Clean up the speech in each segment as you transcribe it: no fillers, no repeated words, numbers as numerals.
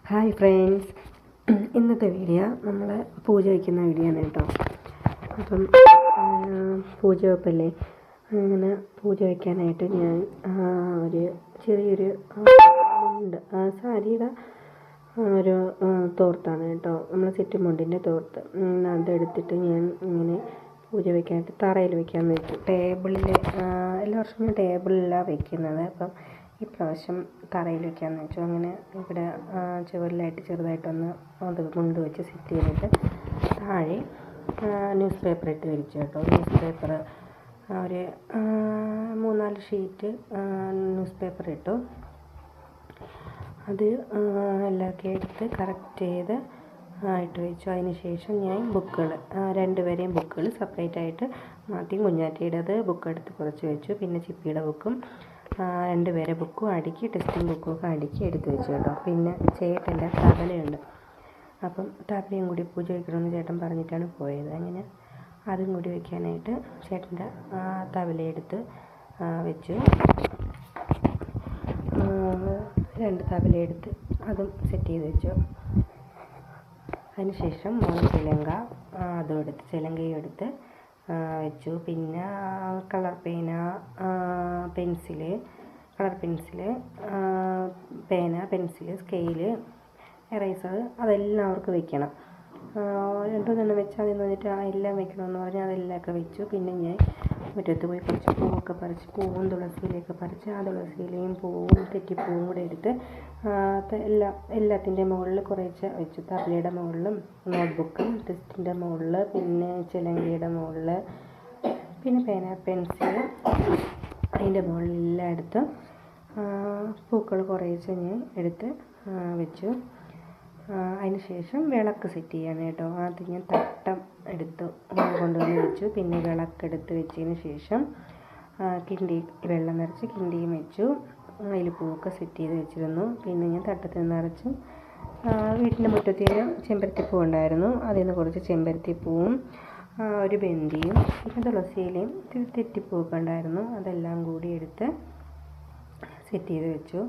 Hi friends, ഇന്നത്തെ video നമ്മൾ പൂജ വയ്ക്കുന്ന വീഡിയോ ആണ് കേട്ടോ. അപ്പം പൂജ വെപ്പല്ലേ, അങ്ങനെ പൂജ വയ്ക്കാനായിട്ട് ഞാൻ ഒരു ചെറിയൊരു മുണ്ട്, സാരിയുടെ ഒരു തോർത്താണ് കേട്ടോ, നമ്മൾ സെറ്റ് മുണ്ടിൻ്റെ തോർത്ത്. അതെടുത്തിട്ട് ഞാൻ ഇങ്ങനെ പൂജ വയ്ക്കാനായിട്ട് തറയിൽ വയ്ക്കാമെന്ന് വെച്ചു. ടേബിളിൽ എല്ലാ വർഷവും ഞാൻ ടേബിളിലാണ് വയ്ക്കുന്നത്. അപ്പം ഇപ്രാവശ്യം തറയിൽ വയ്ക്കാമെന്ന് വെച്ചു. അങ്ങനെ ഇവിടെ ചുവരിലായിട്ട് ചെറുതായിട്ടൊന്ന് അത് മുണ്ട് വെച്ച് സെറ്റ് ചെയ്തിട്ട് താഴെ ന്യൂസ് പേപ്പർ ഇട്ട് വിരിച്ചു കേട്ടോ. ന്യൂസ് പേപ്പർ ഒരു 3-4 ഷീറ്റ് ന്യൂസ് പേപ്പർ ഇട്ടു. അത് എല്ലാമൊക്കെ എടുത്ത് കറക്റ്റ് ചെയ്ത് ഇട്ട് വെച്ചു. അതിന് ശേഷം ഞാൻ ബുക്കുകൾ രണ്ടുപേരെയും ബുക്കുകൾ സെപ്പറേറ്റ് ആയിട്ട് ആദ്യം കുഞ്ഞാറ്റിയുടേത് ബുക്ക് എടുത്ത് കുറച്ച് വെച്ചു. പിന്നെ ചിപ്പിയുടെ ബുക്കും രണ്ടുപേരെ ബുക്കും അടുക്കി, ടെക്സ്റ്റും ബുക്കും ഒക്കെ അടുക്കി എടുത്ത് വെച്ചു കേട്ടോ. പിന്നെ ചേട്ടൻ്റെ തബലയുണ്ട്, അപ്പം തബലയും കൂടി പൂജ വയ്ക്കണമെന്ന് ചേട്ടൻ പറഞ്ഞിട്ടാണ് പോയത്. അങ്ങനെ അതും കൂടി വയ്ക്കാനായിട്ട് ചേട്ടൻ്റെ തബലയെടുത്ത് വെച്ചു. 2 തബലയെടുത്ത് അതും സെറ്റ് ചെയ്ത് വെച്ചു. അതിനുശേഷം 3 ചിലങ്ക അതും എടുത്ത് ചിലങ്കയും എടുത്ത് വെച്ചു. പിന്നെ കളർ പേന, പെൻസില്, കളർ പെൻസില്, പേന, പെൻസില്, സ്കെയില്, എറേസർ അതെല്ലാം അവർക്ക് വെക്കണം. 2-3 വെച്ചാൽ അതിൽ വന്നിട്ട് എല്ലാം വെക്കണമെന്ന് പറഞ്ഞാൽ അതെല്ലാമൊക്കെ വെച്ചു. പിന്നെ ഞാൻ മുറ്റത്ത് പോയി കുറച്ച് പൂവൊക്കെ പറിച്ച്, പൂവും തുളസിയിലൊക്കെ പറിച്ച് ആ തുളസിയിലയും പൂവും തെറ്റിപ്പൂവും കൂടെ എടുത്ത് എല്ലാത്തിൻ്റെ മുകളിൽ കുറേശ്ശെ വെച്ചു. തബലയുടെ മുകളിലും നോട്ട്ബുക്കും ടെസ്റ്റിൻ്റെ മുകളിൽ, പിന്നെ ചിലങ്കയുടെ മുകളിൽ, പിന്നെ പേന, പെൻസിൽ അതിൻ്റെ മുകളിലെല്ലാം എടുത്ത് പൂക്കൾ കുറേശ്ശെ ഞാൻ എടുത്ത് വെച്ചു. അതിന് ശേഷം വിളക്ക് സെറ്റ് ചെയ്യാണ് കേട്ടോ. ആദ്യം ഞാൻ തട്ടം എടുത്ത് കൊണ്ടുവന്ന് വെച്ചു. പിന്നെ വിളക്കെടുത്ത് വെച്ചതിന് ശേഷം കിണ്ടി വെള്ളം നിറച്ച് കിണ്ടിയും വെച്ചു. അതിൽ പൂവൊക്കെ സെറ്റ് ചെയ്ത് വെച്ചിരുന്നു. പിന്നെ ഞാൻ തട്ടത്തിൽ നിറച്ച് വീട്ടിൻ്റെ മുറ്റത്ത് ചെമ്പരത്തിപ്പൂ ഉണ്ടായിരുന്നു, അതിൽ നിന്ന് കുറച്ച് ചെമ്പരത്തിപ്പൂവും ഒരു ബന്ദിയും പിന്നെ തുളസിയിലയും തെറ്റിപ്പൂവൊക്കെ ഉണ്ടായിരുന്നു, അതെല്ലാം കൂടി എടുത്ത് സെറ്റ് ചെയ്ത് വെച്ചു.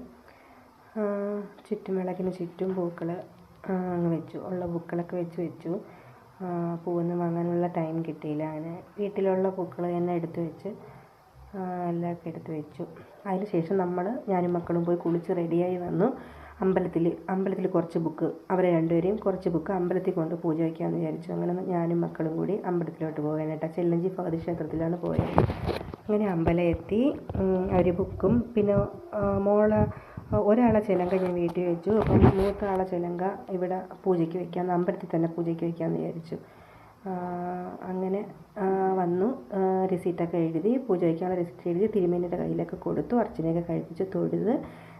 ചുറ്റും വിളക്കിന് ചുറ്റും പൂക്കൾ അങ്ങ് വെച്ചു. ഉള്ള പൂക്കളൊക്കെ വെച്ചു. പൂവൊന്നും വാങ്ങാനുള്ള ടൈം കിട്ടിയില്ല. അങ്ങനെ വീട്ടിലുള്ള പൂക്കൾ തന്നെ എടുത്ത് വെച്ച് എല്ലാമൊക്കെ എടുത്ത് വെച്ചു. അതിന് ശേഷം ഞാനും മക്കളും പോയി കുളിച്ച് റെഡിയായി വന്നു. അമ്പലത്തിൽ കുറച്ച് ബുക്ക്, അവരെ രണ്ടുപേരെയും കുറച്ച് ബുക്ക് അമ്പലത്തിൽ കൊണ്ട് പൂജ വയ്ക്കാമെന്ന് വിചാരിച്ചു. അങ്ങനെ ഞാനും മക്കളും കൂടി അമ്പലത്തിലോട്ട് പോകാനായിട്ട് ചെല്ലഞ്ചി ഭഗവതി ക്ഷേത്രത്തിലാണ് പോയത്. അങ്ങനെ അമ്പലം എത്തി. അവർ ബുക്കും പിന്നെ ഒരാളെ ചിലങ്ക ഞാൻ വീട്ടിൽ വെച്ചു. അപ്പം മൂത്ത ആളെ ചിലങ്ക ഇവിടെ പൂജയ്ക്ക് വയ്ക്കാമെന്ന്, അമ്പലത്തിൽ തന്നെ പൂജയ്ക്ക് വയ്ക്കാമെന്ന് വിചാരിച്ചു. അങ്ങനെ വന്നു. റിസീറ്റൊക്കെ എഴുതി, പൂജ വയ്ക്കാനുള്ള റിസീറ്റ് എഴുതി തിരുമേനിയുടെ കയ്യിലൊക്കെ കൊടുത്തു. അർച്ചനയൊക്കെ കഴിപ്പിച്ച് തൊഴുത്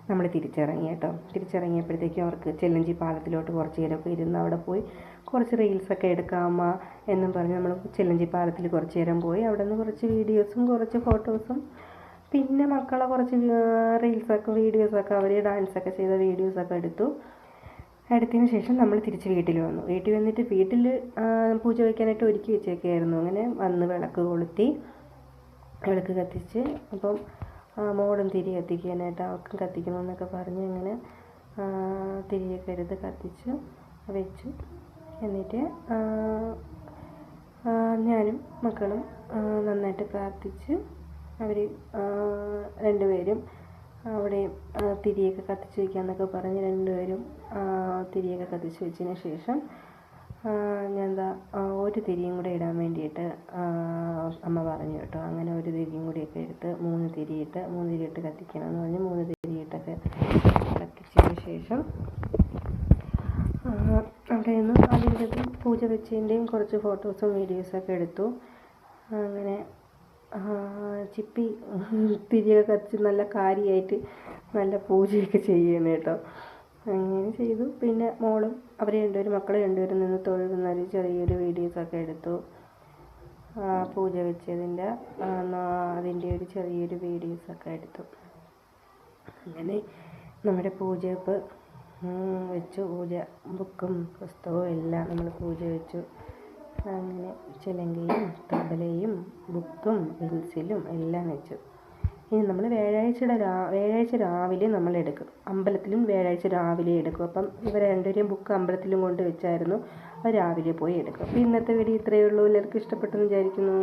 നമ്മൾ തിരിച്ചിറങ്ങി കേട്ടോ. തിരിച്ചിറങ്ങിയപ്പോഴത്തേക്കും അവർക്ക് ചെല്ലഞ്ചി പാലത്തിലോട്ട് കുറച്ച് നേരമൊക്കെ ഇരുന്ന് അവിടെ പോയി കുറച്ച് റീൽസൊക്കെ എടുക്കാമ എന്നും പറഞ്ഞ് നമ്മൾ ചെല്ലഞ്ചി പാലത്തിൽ കുറച്ച് നേരം പോയി. അവിടെ നിന്ന് കുറച്ച് വീഡിയോസും കുറച്ച് ഫോട്ടോസും പിന്നെ മക്കളെ കുറച്ച് റീൽസൊക്കെ വീഡിയോസൊക്കെ അവർ ഡാൻസൊക്കെ ചെയ്ത വീഡിയോസൊക്കെ എടുത്തതിന് ശേഷം നമ്മൾ തിരിച്ച് വീട്ടിൽ വന്നു. വീട്ടിൽ വന്നിട്ട് വീട്ടിൽ പൂജ വയ്ക്കാനായിട്ട് ഒരുക്കി വെച്ചേക്കായിരുന്നു. അങ്ങനെ വന്ന് വിളക്ക് കൊളുത്തി, വിളക്ക് കത്തിച്ച്. അപ്പം മോളും തിരി കത്തിക്കാനായിട്ട് അവൾക്കും കത്തിക്കണമെന്നൊക്കെ പറഞ്ഞ് അങ്ങനെ തിരിയൊക്കെ എടുത്ത് കത്തിച്ച് വെച്ചു. എന്നിട്ട് ഞാനും മക്കളും നന്നായിട്ട് പ്രാർത്ഥിച്ച് അവർ രണ്ടുപേരും അവിടെ തിരിയൊക്കെ കത്തിച്ച് വയ്ക്കാമെന്നൊക്കെ പറഞ്ഞ് രണ്ടുപേരും തിരിയൊക്കെ കത്തിച്ച് വെച്ചതിന് ശേഷം ഞാൻ ഒരു തിരിയും കൂടെ ഇടാൻ വേണ്ടിയിട്ട് അമ്മ പറഞ്ഞു കേട്ടോ. അങ്ങനെ ഒരു തിരിയും കൂടിയൊക്കെ എടുത്ത് 3 തിരിയിട്ട് കത്തിക്കണമെന്ന് പറഞ്ഞ് 3 തിരിയിട്ടൊക്കെ കത്തിച്ചതിന് ശേഷം അവിടെ നിന്ന് അതിൻ്റെ പൂജ വെച്ചതിൻ്റെയും കുറച്ച് ഫോട്ടോസും വീഡിയോസൊക്കെ എടുത്തു. അങ്ങനെ ചിപ്പി തിരിയൊക്കെ കത്തിച്ച് നല്ല കാര്യമായിട്ട് നല്ല പൂജയൊക്കെ ചെയ്യണം കേട്ടോ. അങ്ങനെ ചെയ്തു. പിന്നെ മോളും അവർ രണ്ടുപേരും മക്കൾ രണ്ടുപേരും നിന്ന് തൊഴുതുന്നൊരു ചെറിയൊരു വീഡിയോസൊക്കെ എടുത്തു. പൂജ വെച്ചതിൻ്റെ അതിൻ്റെ ഒരു ചെറിയൊരു വീഡിയോസൊക്കെ എടുത്തു. അങ്ങനെ നമ്മുടെ പൂജയപ്പ് വെച്ചു. പൂജ ബുക്കും പുസ്തകവും എല്ലാം നമ്മൾ പൂജ വെച്ചു. അങ്ങനെ ചിലങ്കയും തബലയും ബുക്കും പെൻസിലും എല്ലാം വെച്ചു. ഇനി നമ്മൾ വ്യാഴാഴ്ച രാവിലെ നമ്മൾ എടുക്കും. അമ്പലത്തിലും വ്യാഴാഴ്ച രാവിലെ എടുക്കും. അപ്പം ഇവർ രണ്ടുപേരെയും ബുക്ക് അമ്പലത്തിലും കൊണ്ട് വെച്ചായിരുന്നു. അത് രാവിലെ പോയി എടുക്കും. അപ്പോൾ ഇന്നത്തെ വീഡിയോ ഇത്രയേ ഉള്ളൂ. എല്ലാവർക്കും ഇഷ്ടപ്പെട്ടെന്ന് വിചാരിക്കുന്നു.